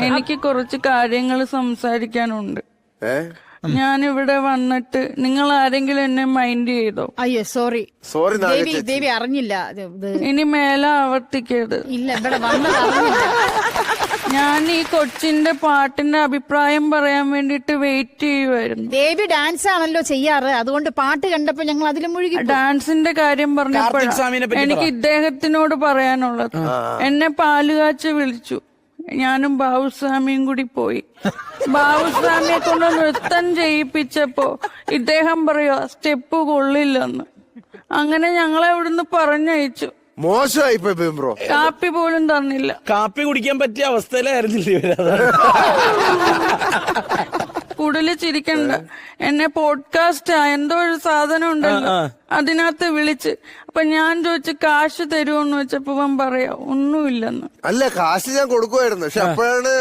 എനിക്ക് കുറച്ച് കാര്യങ്ങൾ സംസാരിക്കാനുണ്ട്. ഞാനിവിടെ വന്നിട്ട് നിങ്ങൾ ആരെങ്കിലും എന്നെ മൈൻഡ് ചെയ്തോ? അയ്യോ സോറി സോറി ദേവി അറിഞ്ഞില്ല. ഇനി മേലെ ആവർത്തിക്കരുത്. ഇല്ല ഇവിടെ വന്നത് അറിഞ്ഞില്ല. ഞാൻ ഈ കൊച്ചിന്റെ പാട്ടിന്റെ അഭിപ്രായം പറയാൻ വേണ്ടിട്ട് വെയിറ്റ് ചെയ്യുമായിരുന്നു. ദേവി ഡാൻസ് ആണല്ലോ ചെയ്യാറ്, അതുകൊണ്ട് പാട്ട് കണ്ടപ്പോ ഞങ്ങൾ അതിൽ മുഴുകി. ഡാൻസിന്റെ കാര്യം പറഞ്ഞപ്പോഴാണ് എനിക്ക് ഇദ്ദേഹത്തിനോട് പറയാനുള്ളത്. എന്നെ പാലുകാച്ച് വിളിച്ചു, ഞാനും ബാബുസ്വാമിയും കൂടി പോയി. ബാബുസ്വാമിയെ കൊണ്ട് നൃത്തം ചെയ്യിപ്പിച്ചപ്പോ ഇദ്ദേഹം പറയുക സ്റ്റെപ്പ് കൊള്ളില്ലെന്ന്. അങ്ങനെ ഞങ്ങളെ ഇവിടുന്ന് പറഞ്ഞയച്ചു. മോശമായി ബ്രോ. കാപ്പി പോലും തന്നില്ല. കാപ്പി കുടിക്കാൻ പറ്റിയ അവസ്ഥയിലായിരുന്നില്ല. കൂടുതൽ ചിരിക്കണ്ട. എന്നെ പോഡ്കാസ്റ്റ് എന്തോ ഒരു സാധനം ഉണ്ടല്ലോ അതിനകത്ത് വിളിച്ച്. അപ്പൊ ഞാൻ ചോദിച്ചു കാശ് തരുമോന്ന് വെച്ചപ്പോ പറയാ ഒന്നുമില്ലെന്ന്. അല്ല കാശ് ഞാൻ കൊടുക്കുമായിരുന്നു, പക്ഷെ അപ്പോഴാണ്